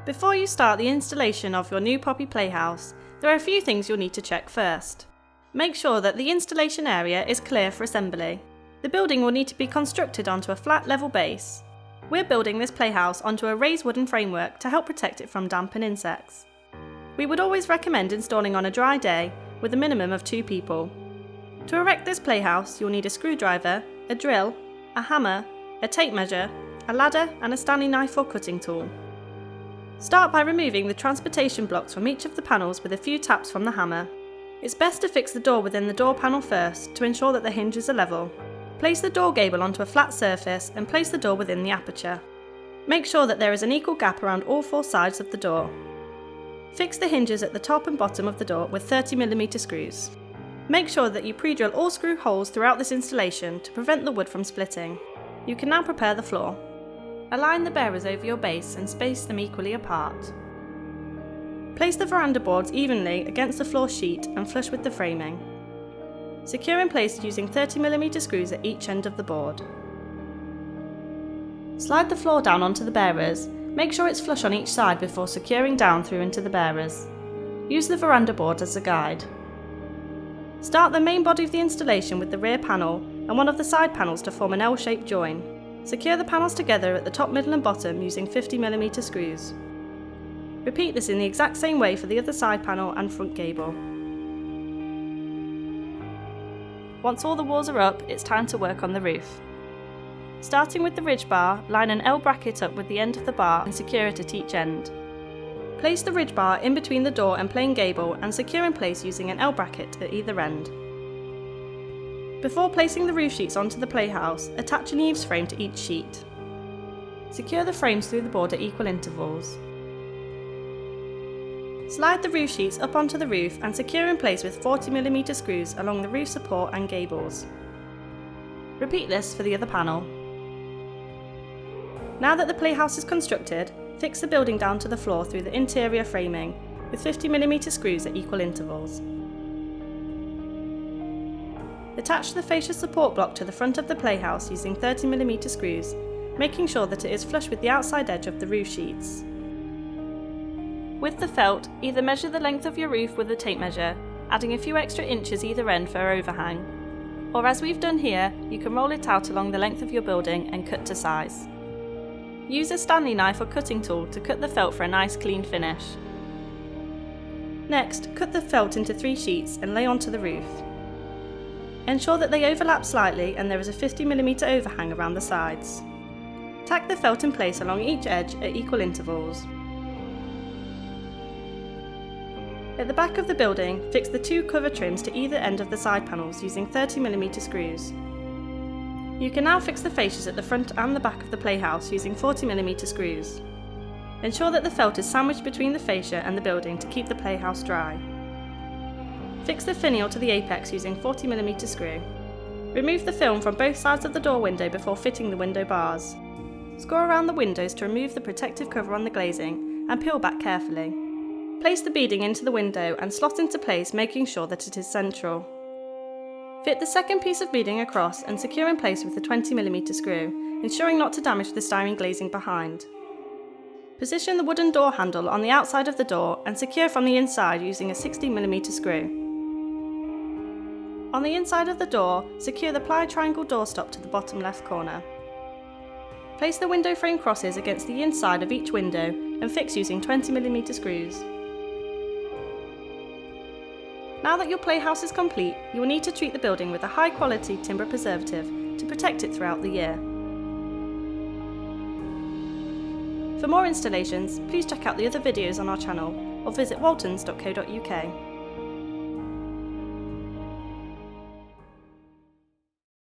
Before you start the installation of your new Poppy Playhouse, there are a few things you'll need to check first. Make sure that the installation area is clear for assembly. The building will need to be constructed onto a flat level base. We're building this playhouse onto a raised wooden framework to help protect it from damp and insects. We would always recommend installing on a dry day with a minimum of 2 people. To erect this playhouse, you'll need a screwdriver, a drill, a hammer, a tape measure, a ladder and a Stanley knife or cutting tool. Start by removing the transportation blocks from each of the panels with a few taps from the hammer. It's best to fix the door within the door panel first to ensure that the hinges are level. Place the door gable onto a flat surface and place the door within the aperture. Make sure that there is an equal gap around all 4 sides of the door. Fix the hinges at the top and bottom of the door with 30mm screws. Make sure that you pre-drill all screw holes throughout this installation to prevent the wood from splitting. You can now prepare the floor. Align the bearers over your base and space them equally apart. Place the veranda boards evenly against the floor sheet and flush with the framing. Secure in place using 30mm screws at each end of the board. Slide the floor down onto the bearers. Make sure it's flush on each side before securing down through into the bearers. Use the veranda board as a guide. Start the main body of the installation with the rear panel and one of the side panels to form an L-shaped join. Secure the panels together at the top, middle and bottom using 50mm screws. Repeat this in the exact same way for the other side panel and front gable. Once all the walls are up, it's time to work on the roof. Starting with the ridge bar, line an L bracket up with the end of the bar and secure it at each end. Place the ridge bar in between the door and plain gable and secure in place using an L bracket at either end. Before placing the roof sheets onto the playhouse, attach an eaves frame to each sheet. Secure the frames through the board at equal intervals. Slide the roof sheets up onto the roof and secure in place with 40mm screws along the roof support and gables. Repeat this for the other panel. Now that the playhouse is constructed, fix the building down to the floor through the interior framing with 50mm screws at equal intervals. Attach the fascia support block to the front of the playhouse using 30mm screws, making sure that it is flush with the outside edge of the roof sheets. With the felt, either measure the length of your roof with a tape measure, adding a few extra inches either end for overhang. Or as we've done here, you can roll it out along the length of your building and cut to size. Use a Stanley knife or cutting tool to cut the felt for a nice clean finish. Next, cut the felt into 3 sheets and lay onto the roof. Ensure that they overlap slightly and there is a 50mm overhang around the sides. Tack the felt in place along each edge at equal intervals. At the back of the building, fix the 2 cover trims to either end of the side panels using 30mm screws. You can now fix the fascias at the front and the back of the playhouse using 40mm screws. Ensure that the felt is sandwiched between the fascia and the building to keep the playhouse dry. Fix the finial to the apex using 40mm screw. Remove the film from both sides of the door window before fitting the window bars. Score around the windows to remove the protective cover on the glazing and peel back carefully. Place the beading into the window and slot into place, making sure that it is central. Fit the second piece of beading across and secure in place with the 20mm screw, ensuring not to damage the styrene glazing behind. Position the wooden door handle on the outside of the door and secure from the inside using a 60mm screw. On the inside of the door, secure the ply triangle doorstop to the bottom left corner. Place the window frame crosses against the inside of each window and fix using 20mm screws. Now that your playhouse is complete, you will need to treat the building with a high quality timber preservative to protect it throughout the year. For more installations, please check out the other videos on our channel or visit waltons.co.uk.